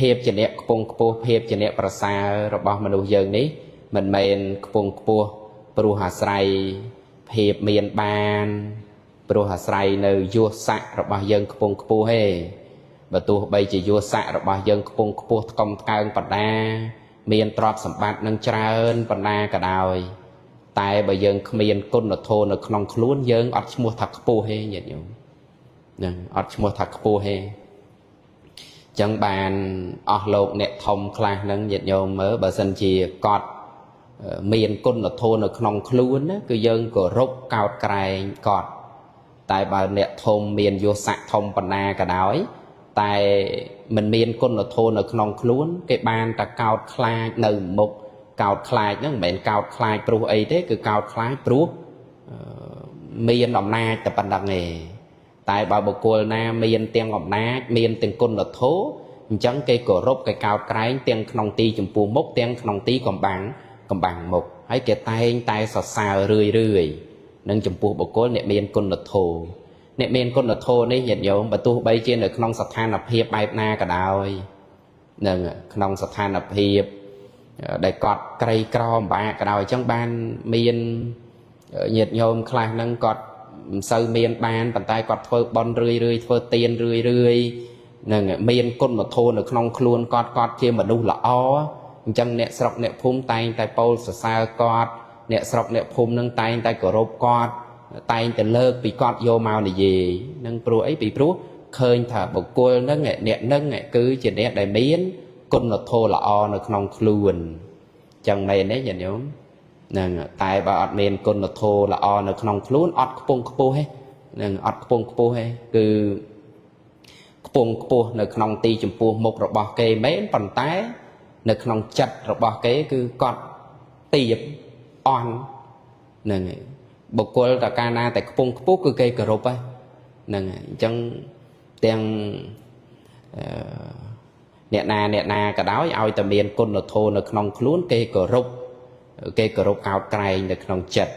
ភាពជាអ្នកខ្ពង់ខ្ពស់ភាពជាអ្នកប្រសើររបស់មនុស្សយើងនេះមិនមែនខ្ពង់ខ្ពស់ព្រោះអាស្រ័យភាពមានបានព្រោះអាស្រ័យនៅយសស័ក្តិរបស់យើងខ្ពង់ខ្ពស់ទេបើទោះបីជាយសស័ក្តិរបស់យើងខ្ពង់ខ្ពស់ថ្កុំថ្កើងបណ្ដាមានទ្រព្យសម្បត្តិនឹងច្រើនបណ្ដាក៏ដោយតែបើយើងគ្មានគុណធម៌នៅក្នុងខ្លួនយើងអត់ឈ្មោះថាខ្ពស់ទេញាតិញោមហ្នឹងអត់ឈ្មោះថាខ្ពស់ទេចឹងបានអស់លោកអ្នកធំខ្លះហ្នឹងញាតិញោមមើលបើសិនជាកត់មានគុណធម៌នៅក្នុងខ្លួនណាគឺយើងគោរពកោតក្រែងកត់តែបើអ្នកធំមានយសស័ក្តិធំបណ្ណាក៏ដោយតែមិនមានគុណធម៌នៅក្នុងខ្លួនគេបានតែកោតខ្លាចនៅមុខកោតខ្លាចហ្នឹងមិនមែនកោតខ្លាចព្រោះអីទេគឺកោតខ្លាចព្រោះមានអំណាចតែប៉ុណ្្នឹងឯងតែបើបុគ្គលណាមានទាំងអំណាចមានទាំងគុណធម៌អញ្ចឹងគេគោរពគេកោតក្រែងទាំងក្នុងទីចំពោះមុខទាំងក្នុងទីកំបាំងមុខហើយគេតែងតែសរសើររឿយនឹងចំពោះបុគ្គលអ្នកមានគុណធម៌អ្នកមានគុណធម៌នេះញាតិញោមបើទោះបីជានៅក្នុងស្ថានភាពបែបណាក៏ដោយនឹងក្នុងស្ថានភាពដែលគាត់ក្រីក្រអំបាក់ក៏ដោយអញ្ចឹងបានមានញាតិញោមខ្លះហ្នឹងគាត់មិនសូវមានបានប៉ុន្តែគាត់ធ្វើបន់រឿយធ្វើទានរឿយនឹងមានគុណធម៌នៅក្នុងខ្លួនគាត់ជាមនុស្សល្អអញ្ចឹងអ្នកស្រុកអ្នកភូមិតែងតែពោលសរសើរគាត់អ្នកស្រុកអ្នកភូមិនឹងតែងតែគោរពគាត់តែងតែលើកពីគាត់យកមកនិយាយនឹងព្រោះអីពីព្រោះឃើញថាបុគ្គលនឹងអ្នកនឹងគឺជាអ្នកដែលមានគុណធម៌ល្អនៅក្នុងខ្លួនចឹងមែនទេញាតិញោមនឹងតែបើអត់មានគុណធម៌ល្អនៅក្នុងខ្លួនអត់ខ្ពង់ខ្ពស់ទេនឹងអត់ខ្ពង់ខ្ពស់ទេគឺខ្ពង់ខ្ពស់នៅក្នុងទីចំពោះមុខរបស់គេមែនប៉ុន្តែនៅក្នុងចិត្តរបស់គេគឺគាត់ទាបអន់ហ្នឹងហើយបុគ្គលតកាលណាតែខ្ពង់ខ្ពស់គឺគេគោរពហ្នឹងហើយអញ្ចឹងទាំងអ្នកណាក៏ដោយឲ្យតែមានគុណធម៌នៅក្នុងខ្លួនគេគោរពកោតក្រែងនៅក្នុងចិត្ត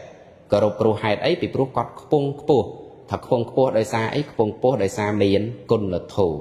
គោរពព្រោះហេតុអីពីព្រោះគាត់ខ្ពង់ខ្ពស់ថាខ្ពង់ខ្ពស់ដោយសារអីខ្ពង់ខ្ពស់ដោយសារមានគុណធម៌